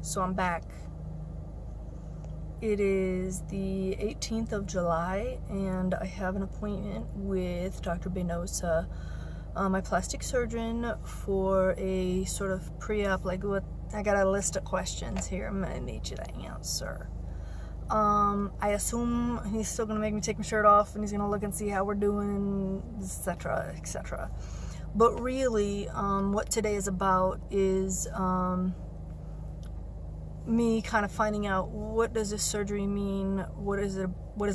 So I'm back. It is the 18th of July, and I have an appointment with Dr. Benosa, my plastic surgeon, for a sort of pre-op, like what, I got a list of questions here I'm gonna need you to answer. I assume he's still gonna make me take my shirt off, and he's gonna look and see how we're doing, etc., etc. But really, what today is about is me kind of finding out, what does this surgery mean, what is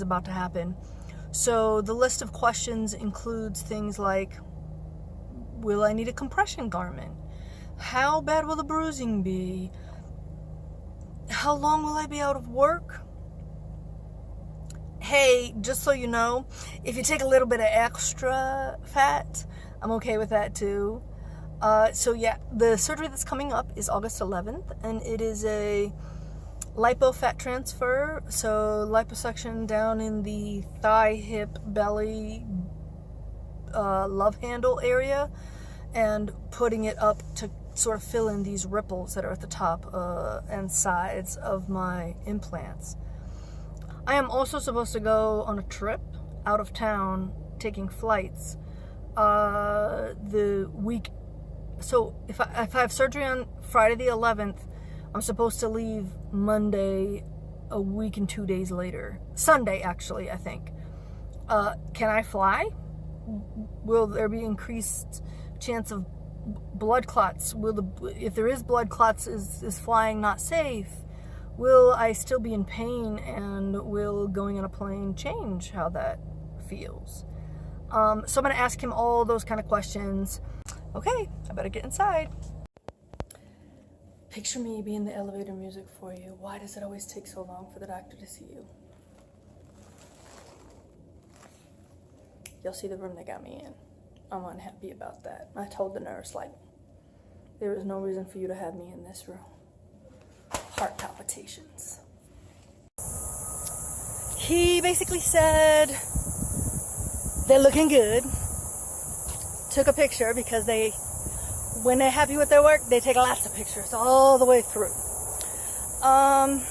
about to happen. So the list of questions includes things like, will I need a compression garment? How bad will the bruising be? How long will I be out of work? Hey, just so you know, if you take a little bit of extra fat, I'm okay with that too. So yeah, the surgery that's coming up is August 11th, and it is a Lipo Fat-Transfer, so liposuction down in the thigh, hip, belly, love handle area, and putting it up to sort of fill in these ripples that are at the top and sides of my implants. I am also supposed to go on a trip out of town, taking flights, the week. So if I have surgery on Friday the 11th, I'm supposed to leave Monday, a week and 2 days later. Sunday, actually, I think. Can I fly? Will there be increased chance of blood clots? If there is blood clots, is flying not safe? Will I still be in pain, and will going on a plane change how that feels? So I'm going to ask him all those kind of questions. Okay, I better get inside. Picture me being the elevator music for you. Why does it always take so long for the doctor to see you? You'll see the room they got me in. I'm unhappy about that. I told the nurse, like, there is no reason for you to have me in this room. Heart palpitations. He basically said, they're looking good. Took a picture because when they're happy with their work, they take lots of pictures all the way through. And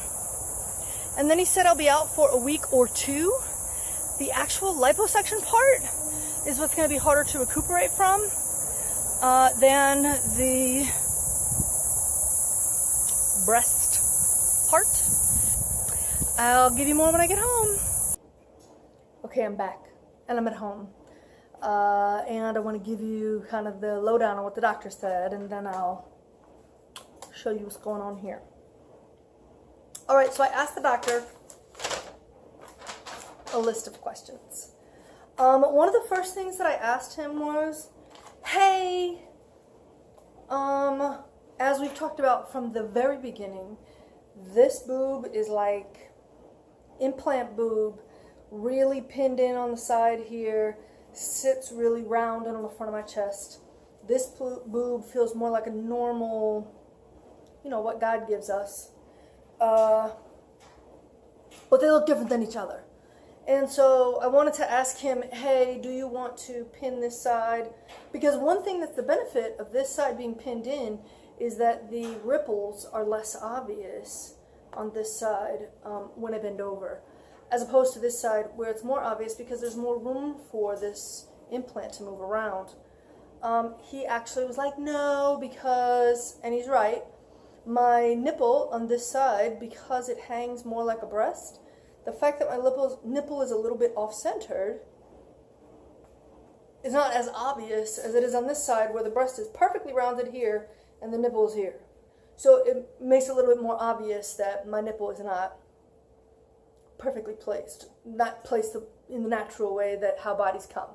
then he said I'll be out for a week or two. The actual liposuction part is what's going to be harder to recuperate from than the breast part. I'll give you more when I get home. Okay, I'm back, and I'm at home. And I want to give you kind of the lowdown on what the doctor said, and then I'll show you what's going on here. Alright, so I asked the doctor a list of questions. One of the first things that I asked him was, hey, as we've talked about from the very beginning, this boob is like implant boob, really pinned in on the side here, sits really round and on the front of my chest. This boob feels more like a normal, you know, what God gives us. But they look different than each other. And so I wanted to ask him, hey, do you want to pin this side? Because one thing that's the benefit of this side being pinned in is that the ripples are less obvious on this side when I bend over, as opposed to this side where it's more obvious because there's more room for this implant to move around. He actually was like, no, because, and he's right, my nipple on this side, because it hangs more like a breast, the fact that my nipple is a little bit off-centered is not as obvious as it is on this side where the breast is perfectly rounded here and the nipple is here. So it makes it a little bit more obvious that my nipple is not perfectly placed, not placed in the natural way that how bodies come.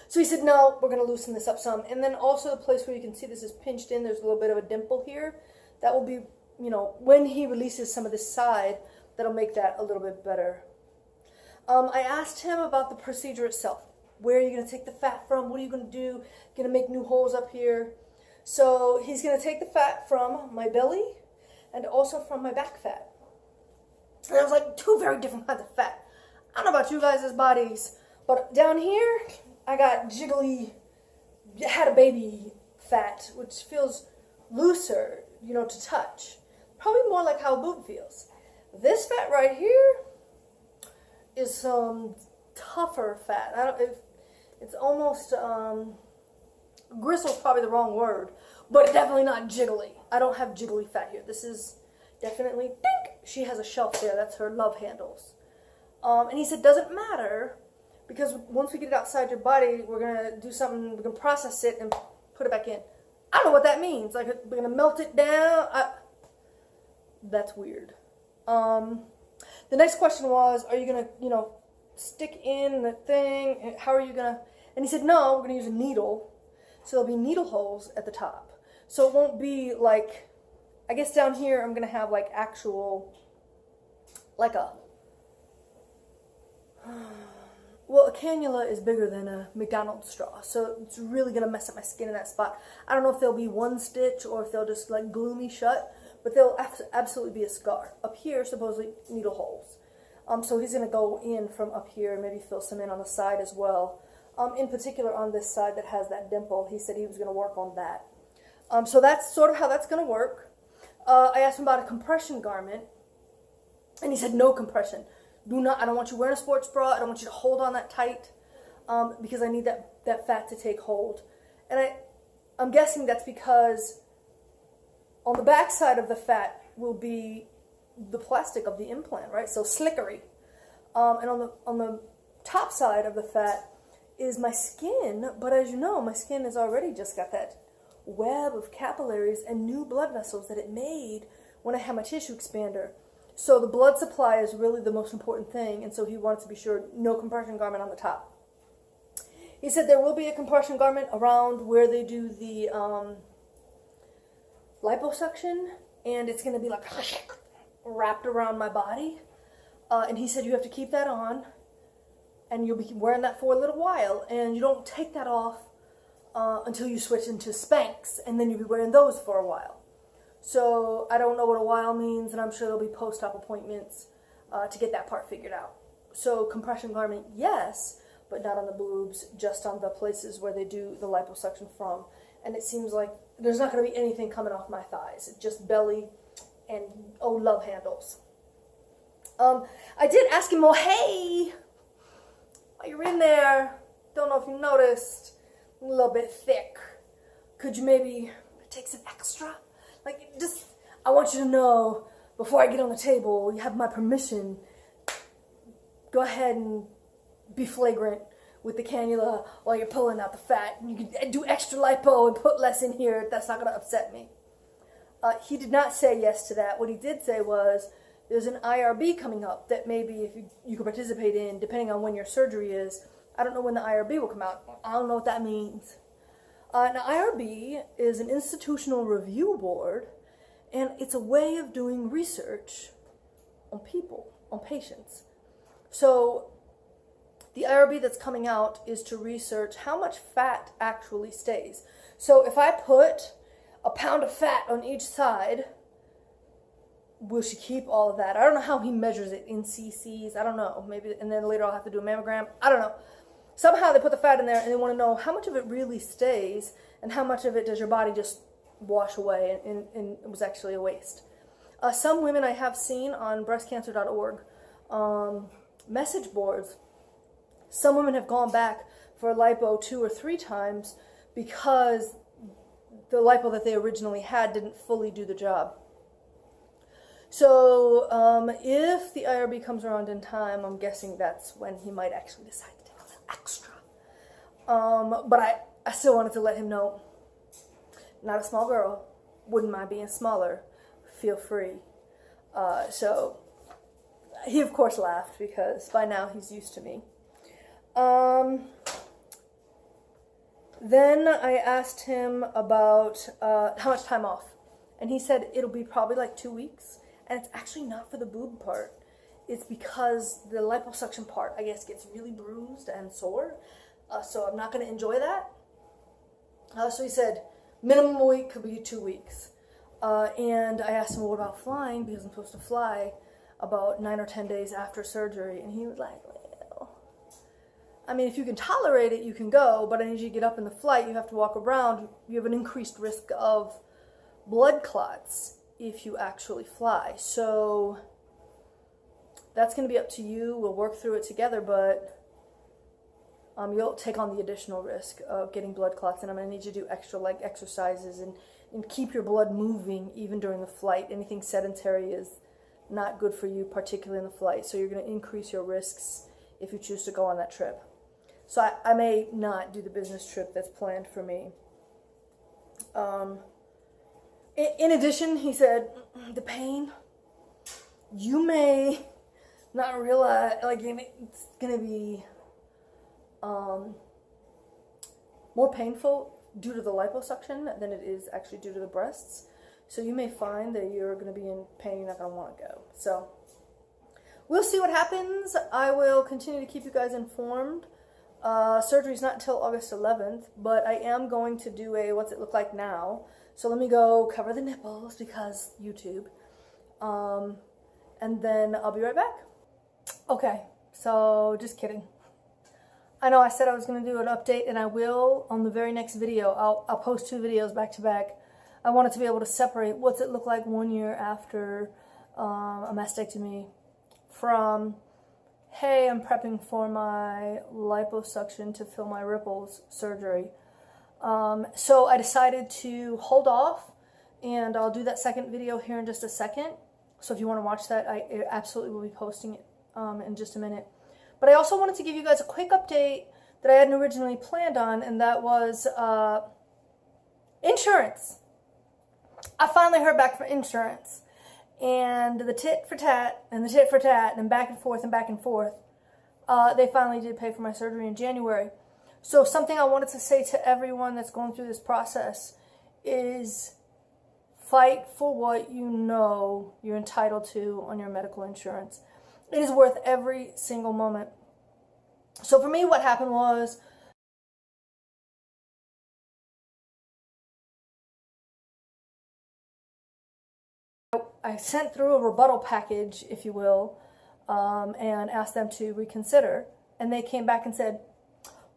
So he said, no, we're going to loosen this up some. And then also the place where you can see this is pinched in, there's a little bit of a dimple here. That will be, you know, when he releases some of this side, that'll make that a little bit better. I asked him about the procedure itself. Where are you going to take the fat from? What are you going to do? Going to make new holes up here? So he's going to take the fat from my belly and also from my back fat. And I was like, two very different kinds of fat. I don't know about you guys' bodies, but down here, I got jiggly, had a baby fat, which feels looser, you know, to touch. probably more like how a boob feels. This fat right here is some tougher fat. It's almost, gristle's probably the wrong word, but definitely not jiggly. I don't have jiggly fat here. This is definitely, dink, she has a shelf there. That's her love handles. And he said, doesn't matter, because once we get it outside your body, we're going to do something, we're going to process it and put it back in. I don't know what that means. Like, we're going to melt it down. That's weird. The next question was, are you going to, you know, stick in the thing? How are you going to? And he said, no, we're going to use a needle. So there'll be needle holes at the top. So it won't be like, I guess down here I'm going to have like actual, like a, well, a cannula is bigger than a McDonald's straw. So it's really going to mess up my skin in that spot. I don't know if there'll be one stitch or if they'll just like glue me shut, but there'll absolutely be a scar. Up here, supposedly needle holes. So he's going to go in from up here and maybe fill some in on the side as well. In particular on this side that has that dimple, he said he was going to work on that. So that's sort of how that's going to work. I asked him about a compression garment, and he said no compression. I don't want you wearing a sports bra. I don't want you to hold on that tight, because I need that fat to take hold. And I'm guessing that's because on the back side of the fat will be the plastic of the implant, right? So slickery. And on the top side of the fat is my skin, but as you know, my skin has already just got that web of capillaries and new blood vessels that it made when I had my tissue expander. So the blood supply is really the most important thing, and so he wanted to be sure no compression garment on the top. He said there will be a compression garment around where they do the liposuction, and it's going to be like wrapped around my body. And he said you have to keep that on, and you'll be wearing that for a little while, and you don't take that off until you switch into Spanx, and then you'll be wearing those for a while. So I don't know what a while means, and I'm sure there'll be post-op appointments to get that part figured out. So compression garment, yes, but not on the boobs, just on the places where they do the liposuction from. And it seems like there's not going to be anything coming off my thighs. It's just belly and, oh, love handles. I did ask him, well, hey, while you're in there, don't know if you noticed, a little bit thick. Could you maybe take some extra? Like, just, I want you to know, before I get on the table, you have my permission. Go ahead and be flagrant with the cannula while you're pulling out the fat. You can do extra lipo and put less in here. That's not going to upset me. He did not say yes to that. What he did say was, there's an IRB coming up that maybe if you could participate in, depending on when your surgery is. I don't know when the IRB will come out. I don't know what that means. An IRB is an institutional review board, and it's a way of doing research on people, on patients. So the IRB that's coming out is to research how much fat actually stays. So if I put a pound of fat on each side, will she keep all of that? I don't know how he measures it in cc's. I don't know. Maybe, and then later I'll have to do a mammogram. I don't know. Somehow they put the fat in there and they want to know how much of it really stays and how much of it does your body just wash away and it was actually a waste. Some women I have seen on breastcancer.org message boards, some women have gone back for lipo 2 or 3 times because the lipo that they originally had didn't fully do the job. So if the IRB comes around in time, I'm guessing that's when he might actually decide to take a little extra. But I still wanted to let him know, not a small girl, wouldn't mind being smaller, feel free. So he of course laughed because by now he's used to me. Then I asked him about how much time off, and he said it'll be probably like 2 weeks. And it's actually not for the boob part. It's because the liposuction part, I guess, gets really bruised and sore. So I'm not going to enjoy that. So he said, minimum a week could be 2 weeks. And I asked him, well, what about flying? Because I'm supposed to fly about 9 or 10 days after surgery. And he was like, well, I mean, if you can tolerate it, you can go. But I need you to get up in the flight. You have to walk around. You have an increased risk of blood clots. if you actually fly. So that's going to be up to you. We'll work through it together, but you'll take on the additional risk of getting blood clots, and I'm going to need you to do extra leg exercises and keep your blood moving even during the flight. Anything sedentary is not good for you, particularly in the flight. So you're going to increase your risks if you choose to go on that trip. So I may not do the business trip that's planned for me. In addition, he said, the pain, you may not realize, like, it's going to be more painful due to the liposuction than it is actually due to the breasts. So you may find that you're going to be in pain, you're not going to want to go. So we'll see what happens. I will continue to keep you guys informed. Surgery's not until August 11th, but I am going to do a what's it look like now. So let me go cover the nipples because YouTube. And then I'll be right back. Okay, so just kidding. I know I said I was going to do an update, and I will on the very next video. I'll post 2 videos back to back. I wanted to be able to separate what's it look like 1 year after a mastectomy from, hey, I'm prepping for my liposuction to fill my ripples surgery. So I decided to hold off, and I'll do that second video here in just a second. So if you want to watch that, I absolutely will be posting it in just a minute. But I also wanted to give you guys a quick update that I hadn't originally planned on, and that was insurance. I finally heard back from insurance, and the tit for tat and the tit for tat and back and forth and back and forth. They finally did pay for my surgery in January. So something I wanted to say to everyone that's going through this process is fight for what you know you're entitled to on your medical insurance. It is worth every single moment. So for me, what happened was I sent through a rebuttal package, if you will, and asked them to reconsider. And they came back and said,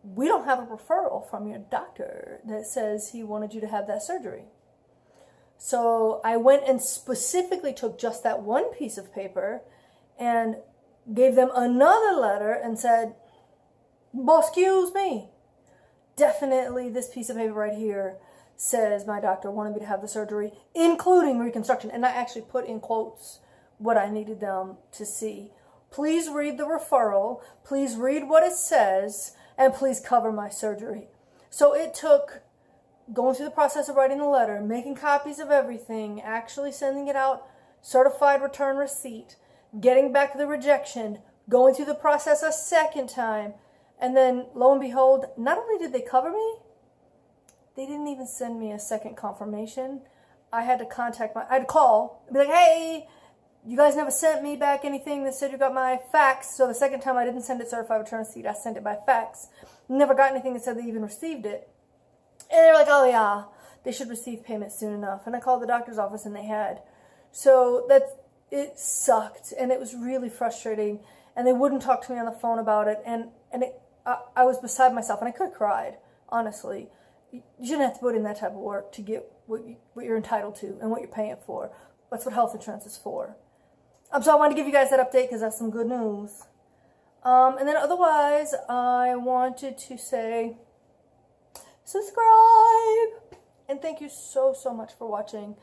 we don't have a referral from your doctor that says he wanted you to have that surgery. So I went and specifically took just that one piece of paper and gave them another letter and said, well, excuse me, definitely this piece of paper right here says my doctor wanted me to have the surgery, including reconstruction. And I actually put in quotes what I needed them to see. Please read the referral, please read what it says, and please cover my surgery. So it took going through the process of writing the letter, making copies of everything, actually sending it out, certified return receipt, getting back the rejection, going through the process a second time, and then lo and behold, not only did they cover me, they didn't even send me a second confirmation. I had to I had to call and be like, hey, you guys never sent me back anything that said you got my fax. So the second time I didn't send it certified return receipt, I sent it by fax. Never got anything that said they even received it. And they were like, oh yeah, they should receive payment soon enough. And I called the doctor's office and they had. So it sucked and it was really frustrating. And they wouldn't talk to me on the phone about it. And I was beside myself and I could have cried, honestly. You shouldn't have to put in that type of work to get what you're entitled to and what you're paying for. That's what health insurance is for. So I wanted to give you guys that update because that's some good news. And then otherwise, I wanted to say subscribe. And thank you so, so much for watching.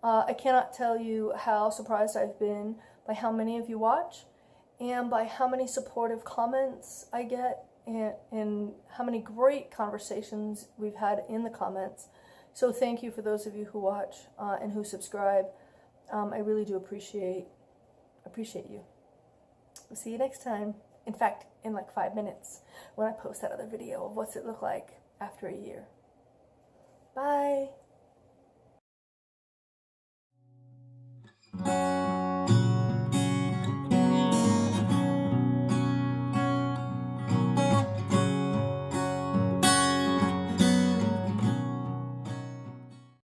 I cannot tell you how surprised I've been by how many of you watch and by how many supportive comments I get and how many great conversations we've had in the comments. So thank you for those of you who watch and who subscribe. I really do appreciate you. We'll see you next time. In fact, in like 5 minutes when I post that other video of what's it look like after a year. Bye.